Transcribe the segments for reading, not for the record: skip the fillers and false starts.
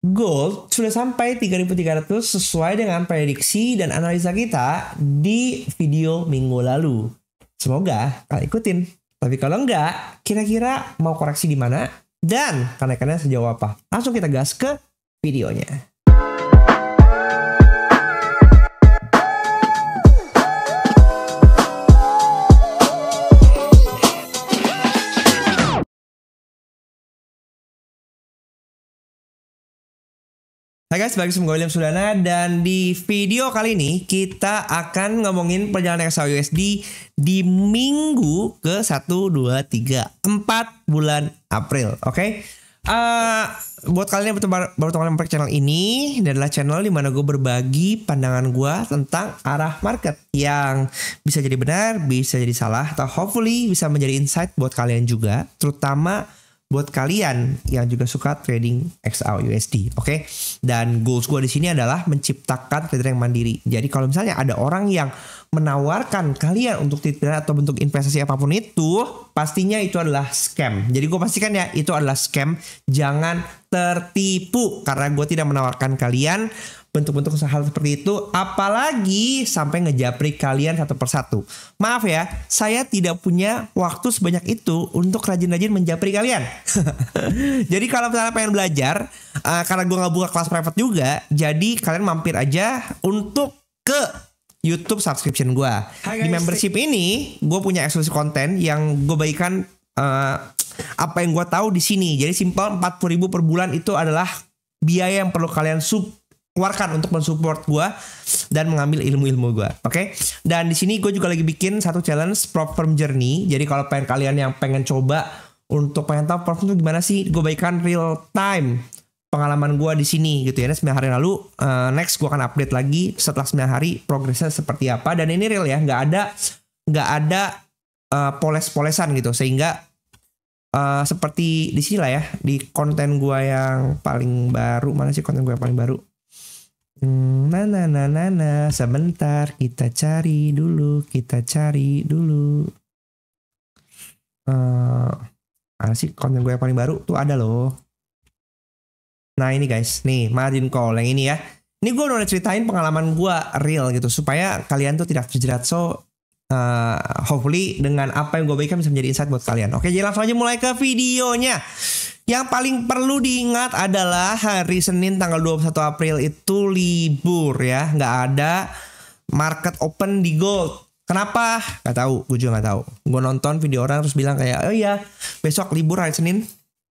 gold sudah sampai 3.300 sesuai dengan prediksi dan analisa kita di video minggu lalu. Semoga kalian ikutin. Tapi kalau enggak, kira-kira mau koreksi di mana dan kenaikannya sejauh apa? Langsung kita gas ke videonya. Hai guys, balik sama gue William Sudana, dan di video kali ini kita akan ngomongin perjalanan XAUUSD di minggu ke 1, 2, 3, 4 bulan April. Oke? Buat kalian yang baru teman channel ini, ini adalah channel dimana gue berbagi pandangan gue tentang arah market yang bisa jadi benar, bisa jadi salah, atau hopefully bisa menjadi insight buat kalian juga, terutama buat kalian yang juga suka trading XAUUSD, oke? Dan goals gue di sini adalah menciptakan trader yang mandiri. Jadi kalau misalnya ada orang yang menawarkan kalian untuk trader atau bentuk investasi apapun itu, pastinya itu adalah scam. Jadi gue pastikan ya, itu adalah scam. Jangan tertipu karena gue tidak menawarkan kalian bentuk-bentuk usaha seperti itu, apalagi sampai ngejapri kalian satu persatu. Maaf ya, saya tidak punya waktu sebanyak itu untuk rajin-rajin menjapri kalian. Jadi kalau misalnya pengen belajar, karena gue nggak buka kelas private juga, jadi kalian mampir aja untuk ke YouTube subscription gue. Di membership ini, gue punya eksklusif konten yang gue bagikan apa yang gue tahu di sini. Jadi simpel, 40.000 per bulan itu adalah biaya yang perlu kalian keluarkan untuk mensupport gue dan mengambil ilmu-ilmu gue, oke? Dan di sini gue juga lagi bikin satu challenge prop firm journey. Jadi kalau pengen kalian yang pengen coba untuk pengen tahu prop firm itu gimana sih, gue bagikan real time pengalaman gue di sini gitu ya. 9 hari lalu, next gue akan update lagi setelah 9 hari progresnya seperti apa. Dan ini real ya, nggak ada poles-polesan gitu, sehingga seperti di sini lah ya, di konten gue yang paling baru. Mana sih konten gue yang paling baru? Sebentar, kita cari dulu. Ada sih konten gue yang paling baru tuh, ada loh. Nah ini guys, nih margin call yang ini ya. Ini gue udah ceritain pengalaman gue real gitu, supaya kalian tuh tidak terjerat. So hopefully dengan apa yang gue berikan bisa menjadi insight buat kalian. Oke, jadi langsung aja mulai ke videonya. Yang paling perlu diingat adalah hari Senin tanggal 21 April itu libur ya. Nggak ada market open di gold. Kenapa? Nggak tahu, gue juga nggak tahu. Gue nonton video orang terus bilang kayak, oh iya besok libur hari Senin.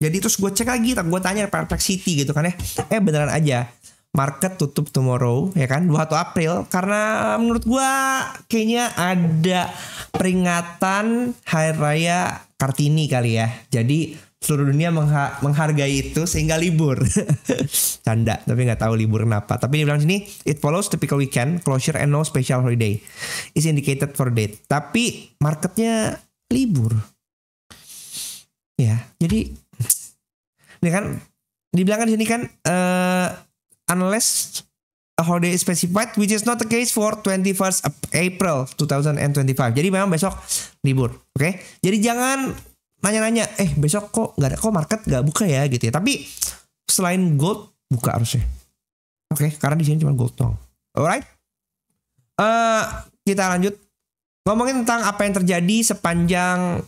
Jadi terus gue cek lagi, gue tanya Perplexity gitu kan ya. Beneran aja. Market tutup tomorrow ya kan, 21 April. Karena menurut gue kayaknya ada peringatan Hari Raya Kartini kali ya. Jadi seluruh dunia menghargai itu sehingga libur. Canda, tapi nggak tahu libur kenapa. Tapi di bilang sini, it follows typical weekend closure and no special holiday is indicated for date. Tapi marketnya libur. Ya, jadi ini kan dibilang di sini kan unless a holiday is specified, which is not the case for 21st April 2025. Jadi memang besok libur, oke? Jadi jangan nanya-nanya, besok kok nggak ada, kok market nggak buka ya gitu ya. Tapi selain gold buka harusnya, oke? Karena di sini cuma gold dong. Alright, kita lanjut ngomongin tentang apa yang terjadi sepanjang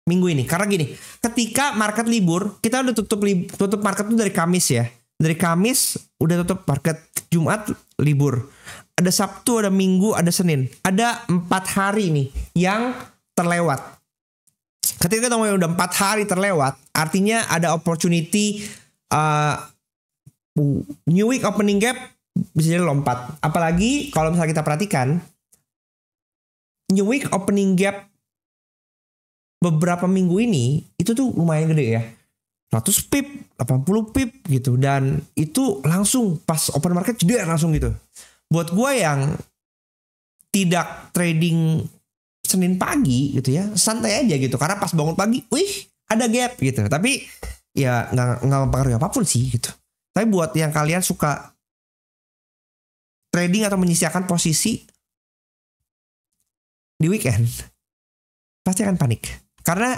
minggu ini. Karena gini, ketika market libur, kita udah tutup market tuh dari Kamis ya. Dari Kamis udah tutup market, Jumat libur, ada Sabtu, ada Minggu, ada Senin, ada 4 hari nih yang terlewat. Ketika kita udah 4 hari terlewat, artinya ada opportunity new week opening gap bisa jadi lompat. Apalagi kalau misalnya kita perhatikan new week opening gap beberapa minggu ini itu tuh lumayan gede ya. 100 pip, 80 pip gitu. Dan itu langsung pas open market jadi langsung gitu. Buat gue yang tidak trading Senin pagi gitu ya, santai aja gitu. Karena pas bangun pagi, wih ada gap gitu. Tapi ya nggak mempengaruhi apapun sih gitu. Tapi buat yang kalian suka trading atau menyisihkan posisi di weekend, pasti akan panik. Karena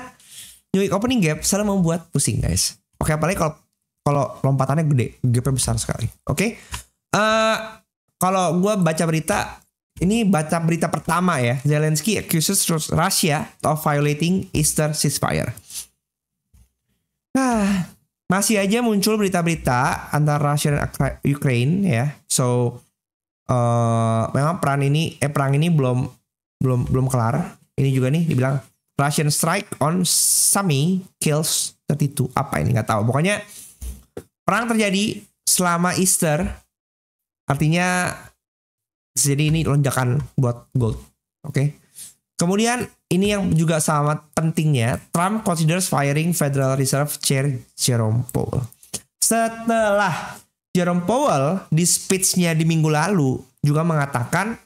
new week opening gap selalu membuat pusing guys. Oke, apalagi kalau lompatannya gede, gapnya besar sekali. Oke. Kalau gue baca berita, ini baca berita pertama ya. Zelensky accuses Russia of violating Eastern ceasefire. Masih aja muncul berita-berita antara Rusia dan Ukraine ya. So memang perang ini belum kelar. Ini juga nih dibilang Russian strike on Sumy kills 32. Apa ini nggak tahu. Pokoknya perang terjadi selama Easter. Artinya jadi ini lonjakan buat gold. Oke. Kemudian ini yang juga sangat pentingnya, Trump considers firing Federal Reserve Chair Jerome Powell. Setelah Jerome Powell di speech-nya di minggu lalu juga mengatakan,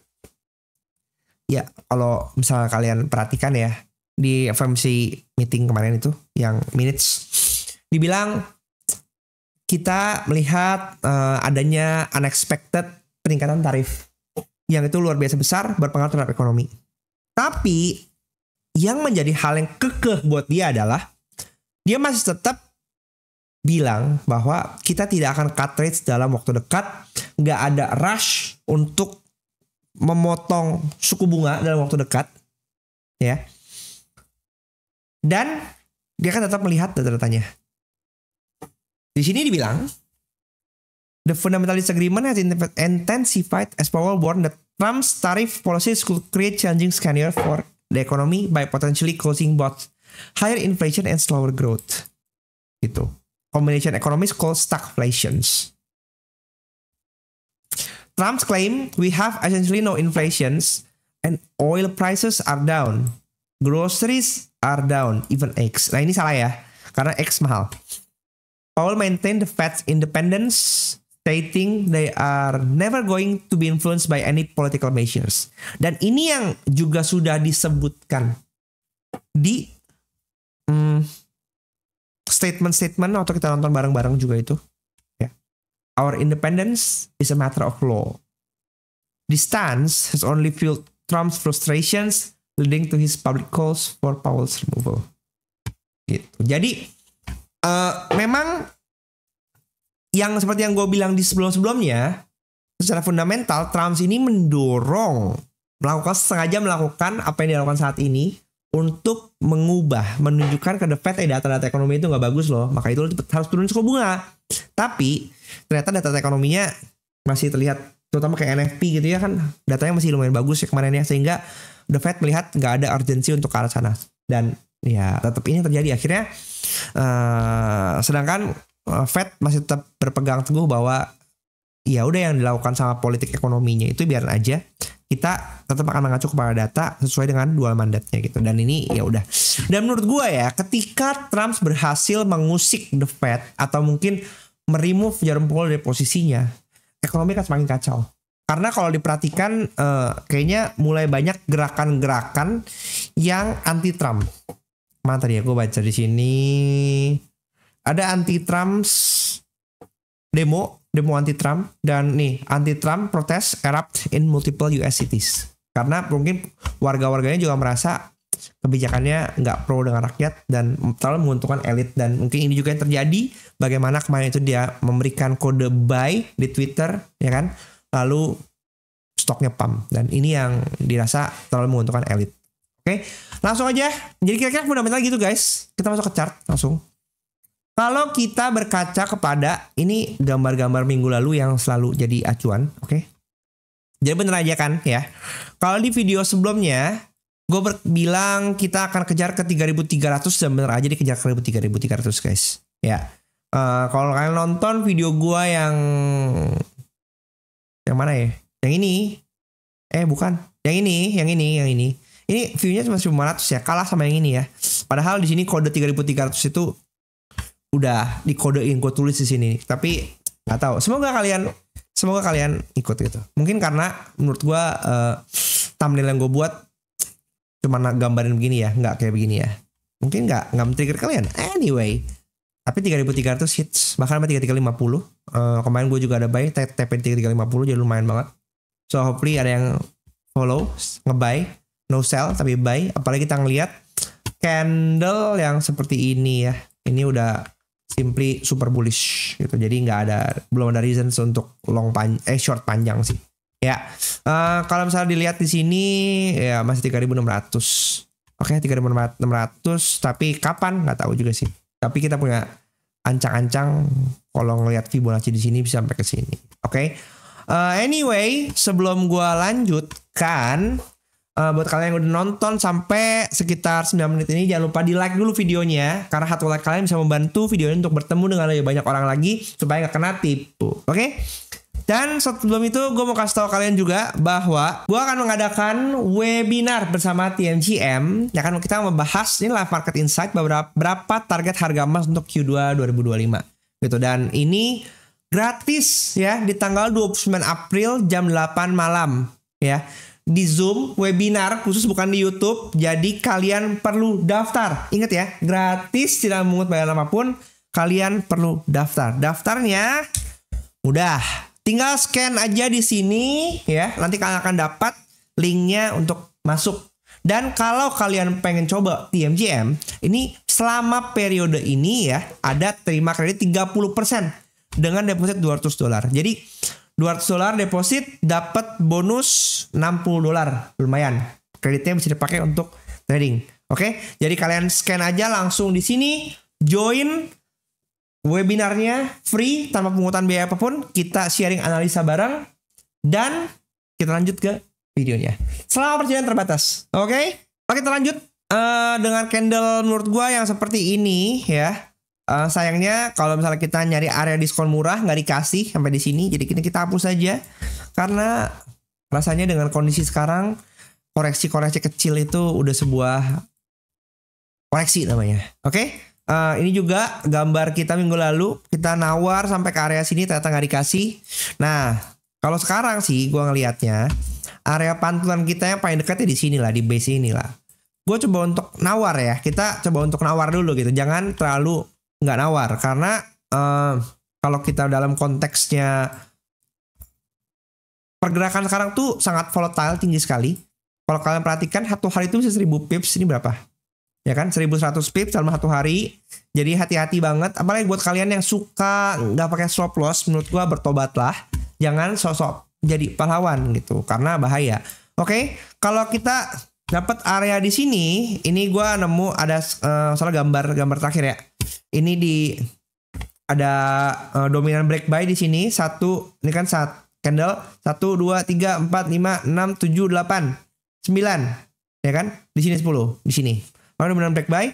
ya kalau misalnya kalian perhatikan ya di FOMC meeting kemarin itu yang minutes, dibilang kita melihat adanya unexpected peningkatan tarif yang itu luar biasa besar berpengaruh terhadap ekonomi. Tapi yang menjadi hal yang kekeh buat dia adalah dia masih tetap bilang bahwa kita tidak akan cut rates dalam waktu dekat, nggak ada rush untuk memotong suku bunga dalam waktu dekat, ya. Dan dia akan tetap melihat data-datanya. Di sini dibilang the fundamental disagreement has intensified as Powell warned that Trump's tariff policies could create challenging scenario for the economy by potentially causing both higher inflation and slower growth. Gitu. Combination economics called stagflations. Trump's claim we have essentially no inflations and oil prices are down. Groceries are down, even eggs. Nah ini salah ya, karena eggs mahal. Powell maintained the Fed's independence, stating they are never going to be influenced by any political measures. Dan ini yang juga sudah disebutkan di statement-statement waktu kita nonton bareng-bareng juga itu. Ya. Our independence is a matter of law. This stance has only fueled Trump's frustrations, leading to his public calls for Powell's removal. Gitu. Jadi memang yang seperti yang gue bilang di sebelum-sebelumnya, secara fundamental Trump ini sengaja melakukan apa yang dilakukan saat ini untuk menunjukkan ke The Fed data-data ekonomi itu nggak bagus loh, maka itu harus turun suku bunga. Tapi ternyata data ekonominya masih terlihat, terutama kayak NFP gitu ya kan, datanya masih lumayan bagus ya kemarin ya, sehingga The Fed melihat nggak ada urgensi untuk ke arah sana. Dan ya tetap ini terjadi akhirnya. Sedangkan Fed masih tetap berpegang teguh bahwa ya udah yang dilakukan sama politik ekonominya itu biarin aja, kita tetap akan mengacu kepada data sesuai dengan dual mandatnya gitu. Dan ini ya udah. Dan menurut gue ya, ketika Trump berhasil mengusik The Fed atau mungkin meremove Jerome Powell dari posisinya, ekonomi akan semakin kacau. Karena kalau diperhatikan kayaknya mulai banyak gerakan-gerakan yang anti Trump. Mana tadi ya gue baca di sini. Ada anti-Trump demo anti-Trump, dan nih anti-Trump protes erupt in multiple US cities. Karena mungkin warga-warganya juga merasa kebijakannya nggak pro dengan rakyat dan terlalu menguntungkan elit. Dan mungkin ini juga yang terjadi, bagaimana kemarin itu dia memberikan kode buy di Twitter, ya kan? Lalu stoknya pump, dan ini yang dirasa terlalu menguntungkan elit. Oke, langsung aja. Jadi kira-kira fundamental gitu guys. Kita masuk ke chart langsung. Kalau kita berkaca kepada ini gambar-gambar minggu lalu yang selalu jadi acuan, oke? Jadi bener aja kan ya. Kalau di video sebelumnya gue bilang kita akan kejar ke 3.300 dan bener aja dikejar ke 3.300 guys. Ya. Kalau kalian nonton video gue yang mana ya? Yang ini. Bukan. Yang ini. Ini view-nya cuma 1.500 ya, kalah sama yang ini ya. Padahal di sini kode 3.300 itu udah dikodein, gue tulis di sini. Tapi nggak tahu. Semoga kalian ikut gitu. Mungkin karena menurut gue thumbnail yang gue buat cuma gambarin begini ya, nggak kayak begini ya. Mungkin nggak men-trigger kalian. Anyway, tapi 3.300 hits, bahkan sampai 3.350. Kemarin gue juga ada buy, TP 3.350, jadi lumayan banget. So hopefully ada yang follow, nge-buy, no sell tapi buy. Apalagi kita ngeliat candle yang seperti ini ya. Ini udah simply super bullish gitu. Jadi belum ada reasons untuk short panjang sih. Ya, kalau misalnya dilihat di sini ya masih 3.600. Oke, 3.600, tapi kapan nggak tahu juga sih. Tapi kita punya ancang-ancang kalau ngelihat Fibonacci di sini bisa sampai ke sini. Oke. Anyway, sebelum gua lanjutkan, buat kalian yang udah nonton sampai sekitar 9 menit ini, jangan lupa di like dulu videonya, karena satu like kalian bisa membantu video ini untuk bertemu dengan lebih banyak orang lagi supaya nggak kena tipu. Oke? Dan sebelum itu gue mau kasih tahu kalian juga bahwa gue akan mengadakan webinar bersama TMGM. Ya kan, kita membahas ini live market insight berapa target harga emas untuk Q2 2025 gitu. Dan ini gratis ya, di tanggal 29 April jam 8 malam ya. Di Zoom webinar khusus, bukan di YouTube. Jadi kalian perlu daftar. Ingat ya, gratis, tidak memungut bayaran apapun. Kalian perlu daftar. Daftarnya mudah. Tinggal scan aja di sini ya. Nanti kalian akan dapat linknya untuk masuk. Dan kalau kalian pengen coba TMGM, ini selama periode ini ya, ada terima kredit 30% dengan deposit $200. Jadi $200 deposit dapat bonus $60. Lumayan. Kreditnya bisa dipakai untuk trading. Oke? Jadi kalian scan aja langsung di sini, join webinarnya free tanpa pungutan biaya apapun. Kita sharing analisa bareng dan kita lanjut ke videonya. Selama perjalanan terbatas. Oke, kita lanjut dengan candle menurut gua yang seperti ini ya. Sayangnya kalau misalnya kita nyari area diskon murah nggak dikasih sampai di sini, jadi kita hapus saja karena rasanya dengan kondisi sekarang koreksi-koreksi kecil itu udah sebuah koreksi namanya. Oke? Ini juga gambar kita minggu lalu, kita nawar sampai ke area sini ternyata nggak dikasih. Nah, kalau sekarang sih gue ngelihatnya area pantulan kita yang paling dekatnya di sini lah, di base ini lah. Gue coba untuk nawar ya, kita coba untuk nawar dulu gitu, jangan terlalu nggak nawar karena kalau kita dalam konteksnya pergerakan sekarang tuh sangat volatile, tinggi sekali. Kalau kalian perhatikan satu hari itu bisa 1000 pips, ini berapa? Ya kan, 1100 pips dalam satu hari. Jadi hati-hati banget. Apalagi buat kalian yang suka nggak pakai stop loss, menurut gua bertobatlah. Jangan sosok jadi pahlawan gitu, karena bahaya. Oke, kalau kita dapat area di sini, ini gua nemu ada soal gambar terakhir ya. Ini ada dominan break buy di sini. Ini kan candle 1 2 3 4 5 6 7 8 9. Ya kan? Di sini 10, di sini. Dominan break buy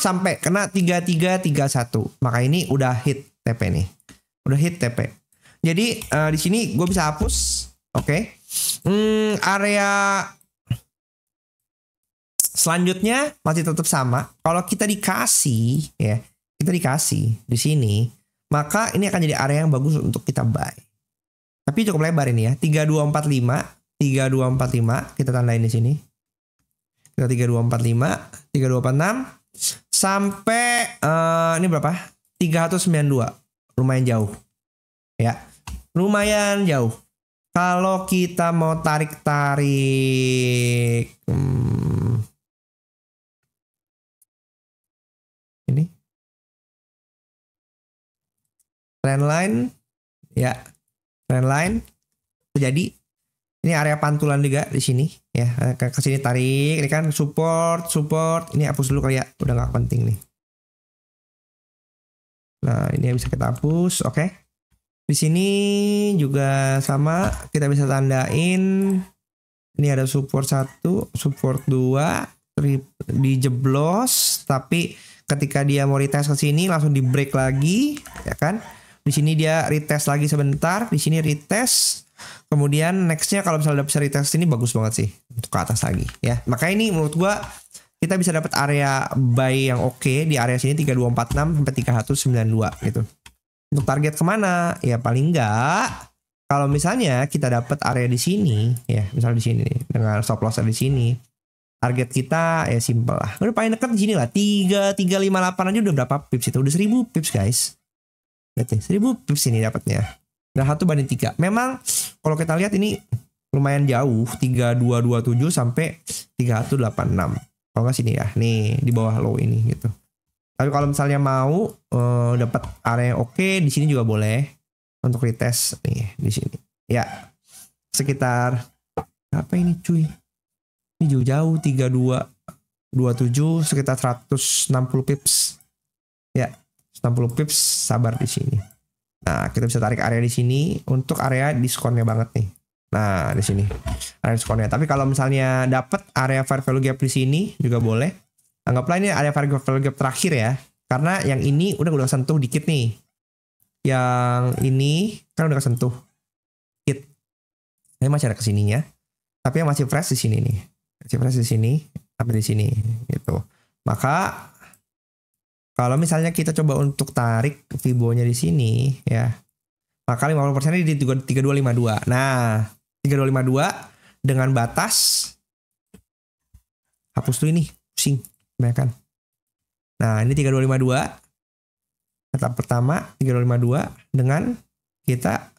sampai kena 3331. Maka ini udah hit TP nih. Udah hit TP. Jadi di sini gue bisa hapus. Oke. Area selanjutnya masih tetap sama. Kalau kita dikasih ya, kita dikasih di sini, maka ini akan jadi area yang bagus untuk kita buy. Tapi cukup lebar ini ya. 3245 kita tandain di sini. Kita 3245, 3246 sampai ini berapa? 392. Lumayan jauh. Ya. Lumayan jauh. Kalau kita mau tarik ini trendline ya. Trendline. Jadi ini area pantulan juga di sini ya, ke sini tarik, ini kan support, ini hapus dulu kali ya, udah nggak penting nih. Nah ini bisa kita hapus, oke. Di sini juga sama, kita bisa tandain, ini ada support 1, support 2, dijeblos, tapi ketika dia mau retest ke sini langsung di break lagi, ya kan? Di sini dia retest lagi sebentar, di sini retest. Kemudian nextnya kalau misalnya bisa retest ini bagus banget sih untuk ke atas lagi ya. Maka ini menurut gua kita bisa dapat area buy yang oke di area sini 3246 sampai 3192 gitu. Untuk target kemana? Ya paling enggak kalau misalnya kita dapat area di sini ya, misalnya di sini nih, dengan stop loss di sini. Target kita ya simple lah. Udah paling dekat di sini lah. 3358 aja udah berapa pips itu? Udah 1000 pips guys. Lihat nih, 1000 pips ini dapatnya. Dan 1/3. Memang kalau kita lihat ini lumayan jauh, 3227 sampai 3186. Kalau nggak sini ya, nih di bawah low ini gitu. Tapi kalau misalnya mau dapat area yang oke, di sini juga boleh untuk retest nih di sini. Ya, sekitar apa ini cuy? Ini jauh-jauh 3227 sekitar 160 pips. Ya, 60 pips, sabar di sini. Nah, kita bisa tarik area di sini untuk area diskonnya banget nih. Nah, di sini area diskonnya. Tapi kalau misalnya dapat area fair value gap di sini juga boleh. Anggaplah ini area fair value gap terakhir ya. Karena yang ini udah sentuh dikit nih. Yang ini kan udah kesentuh dikit. Ini masih ada kesininya. Tapi yang masih fresh di sini nih. Masih fresh di sini sampai di sini gitu. Maka kalau misalnya kita coba untuk tarik Fibo-nya di sini ya, maka 50% di 3252. Nah, 3252 dengan batas hapus tuh ini, pusing, kan. Nah, ini 3252. Setup pertama 3252 dengan kita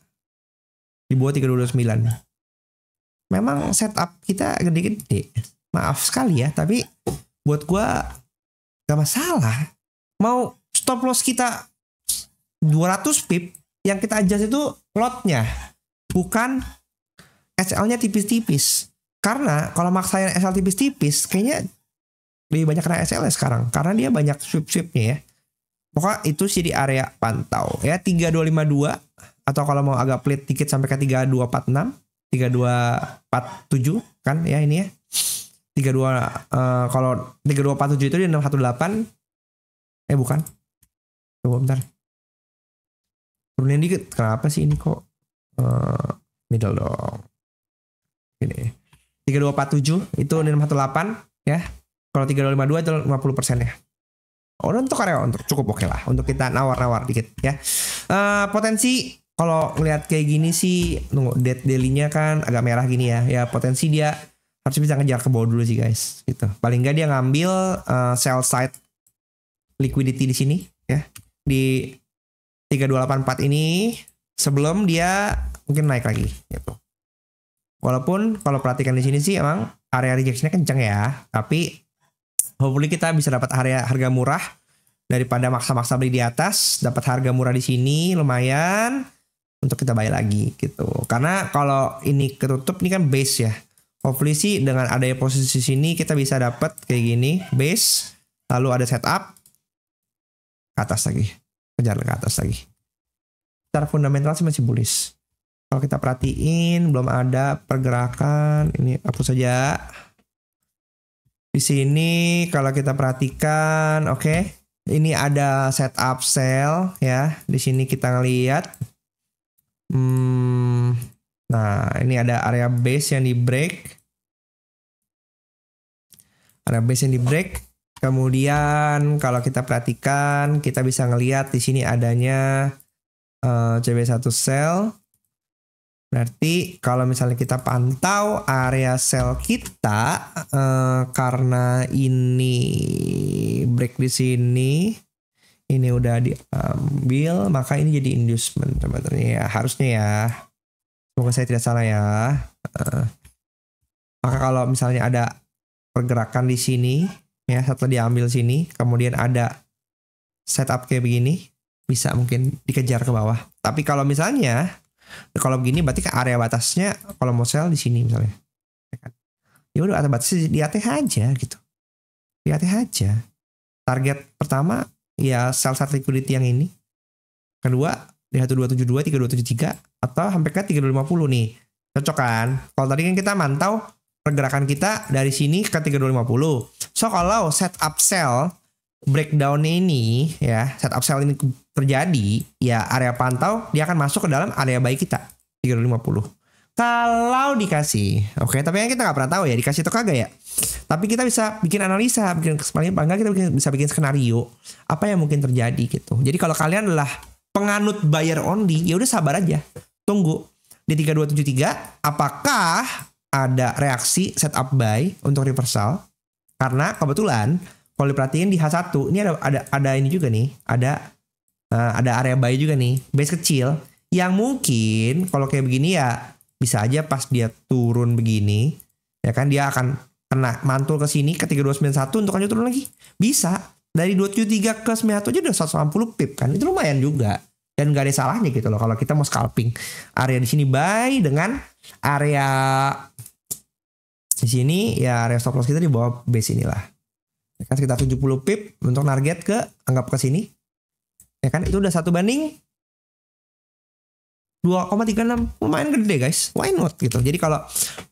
di bawah 3229. Memang setup kita gede-gede. Maaf sekali ya, tapi buat gua gak masalah. Mau stop loss kita 200 pip, yang kita adjust itu lotnya, bukan SL-nya tipis-tipis. Karena kalau maksain SL tipis-tipis, kayaknya lebih banyak kena SL sekarang. Karena dia banyak sweep-sweepnya ya. Pokoknya itu sih di area pantau. Ya 3252, atau kalau mau agak pelit dikit sampai ke 3246, 3247 kan ya ini ya. 32 kalau 3247 itu di 618. Bukan. Coba bentar. Turunin dikit. Kenapa sih ini kok middle dong. Ini 3247 itu 618 ya. Kalau 3252 itu 50% ya. Untuk area untuk cukup oke lah untuk kita nawar-nawar dikit ya. Potensi kalau ngelihat kayak gini sih, nunggu dead daily-nya kan agak merah gini ya. Ya potensi dia harus bisa ngejar ke bawah dulu sih guys gitu. Paling nggak dia ngambil sell side liquidity di sini ya, di 3284 ini sebelum dia mungkin naik lagi gitu. Walaupun kalau perhatikan di sini sih emang area rejection-nya kenceng ya, tapi hopefully kita bisa dapat harga murah daripada maksa-maksa beli di atas, dapat harga murah di sini lumayan untuk kita buy lagi gitu. Karena kalau ini ketutup ini kan base ya. Hopefully sih dengan adanya posisi sini kita bisa dapat kayak gini, base, lalu ada setup ke atas lagi, kejar ke atas lagi. Secara fundamental sih masih bullish. Kalau kita perhatiin belum ada pergerakan, ini hapus saja. Di sini kalau kita perhatikan, oke, ini ada setup sell ya. Di sini kita ngelihat, nah ini ada area base yang di break, area base yang di break. Kemudian kalau kita perhatikan, kita bisa ngelihat di sini adanya CB1 sell. Berarti kalau misalnya kita pantau area sell kita, karena ini break di sini, ini udah diambil, maka ini jadi inducement sebenarnya ya, harusnya ya. Semoga saya tidak salah ya. Maka kalau misalnya ada pergerakan di sini, ya setelah diambil sini, kemudian ada setup kayak begini, bisa mungkin dikejar ke bawah. Tapi kalau misalnya kalau begini berarti ke area batasnya kalau mau sell di sini misalnya. Ya udah atas batasnya di ATH aja gitu. Di ATH aja. Target pertama ya sell side liquidity yang ini. Kedua di 1272, 3273 atau sampai ke 3250 nih. Cocok kan? Kalau tadi kan kita mantau pergerakan kita dari sini ke 3250. So kalau setup sell breakdown ini ya, setup sell ini terjadi, ya area pantau dia akan masuk ke dalam area buy kita 3250. Kalau dikasih, oke, tapi yang kita nggak pernah tahu ya dikasih atau kagak ya. Tapi kita bisa bikin analisa, bikin paling enggak kita bisa bikin skenario apa yang mungkin terjadi gitu. Jadi kalau kalian adalah penganut buyer only, ya udah sabar aja, tunggu di 3273 apakah ada reaksi setup buy untuk reversal. Karena kebetulan kalau diperhatiin di H1 ini ada ini juga nih, ada area buy juga nih, base kecil yang mungkin kalau kayak begini ya bisa aja pas dia turun begini ya kan dia akan kena mantul ke sini ke 3291 untuk lanjut turun lagi. Bisa. dari 273 ke 91 aja udah 180 pip kan. Itu lumayan juga. Dan gak ada salahnya gitu loh kalau kita mau scalping. Area di sini buy dengan area di sini ya area stop loss kita di bawah base inilah. Ya kan sekitar 70 pip untuk target ke anggap ke sini. Ya kan itu udah 1/2 2,36 lumayan gede guys. Why not gitu. Jadi kalau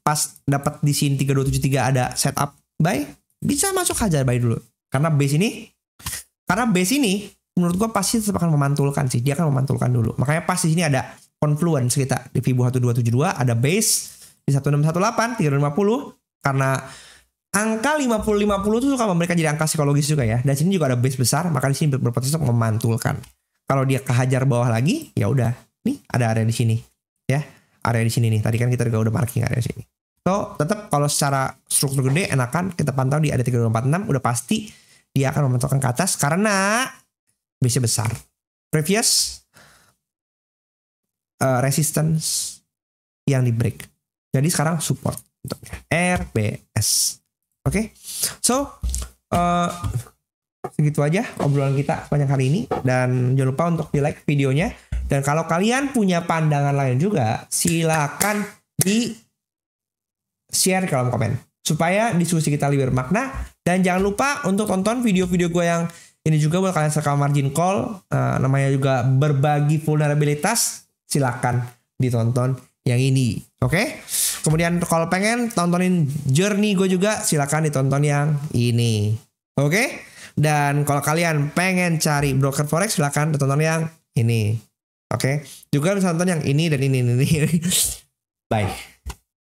pas dapat di sini 3273 ada setup buy, bisa masuk hajar buy dulu. Karena base ini menurut gua pasti tetap akan memantulkan sih. Dia akan memantulkan dulu. Makanya pas di sini ada confluence kita di Fibo 1272 ada base di 1618 350 karena angka 50-50 itu suka memberikan jadi angka psikologis juga ya. Dan sini juga ada base besar, maka di sini berpotensi untuk memantulkan. Kalau dia kehajar bawah lagi, ya udah. Nih ada area di sini ya, area di sini nih. Tadi kan kita juga udah marking area di sini. So tetap kalau secara struktur gede enakan kita pantau di area 3246 udah pasti dia akan memantulkan ke atas karena base besar. Previous resistance yang di break. Jadi sekarang support untuk RBS. Oke, so segitu aja obrolan kita sepanjang hari ini dan jangan lupa untuk di like videonya. Dan kalau kalian punya pandangan lain juga, silakan di share di kolom komen supaya diskusi kita lebih bermakna. Dan jangan lupa untuk tonton video-video gue yang ini juga buat kalian suka margin call, namanya juga berbagi vulnerabilitas. Silakan ditonton yang ini, oke? Kemudian kalau pengen tontonin journey gue juga, silakan ditonton yang ini, oke? Dan kalau kalian pengen cari broker forex, silakan ditonton yang ini. Oke, juga bisa nonton yang ini dan ini. Bye.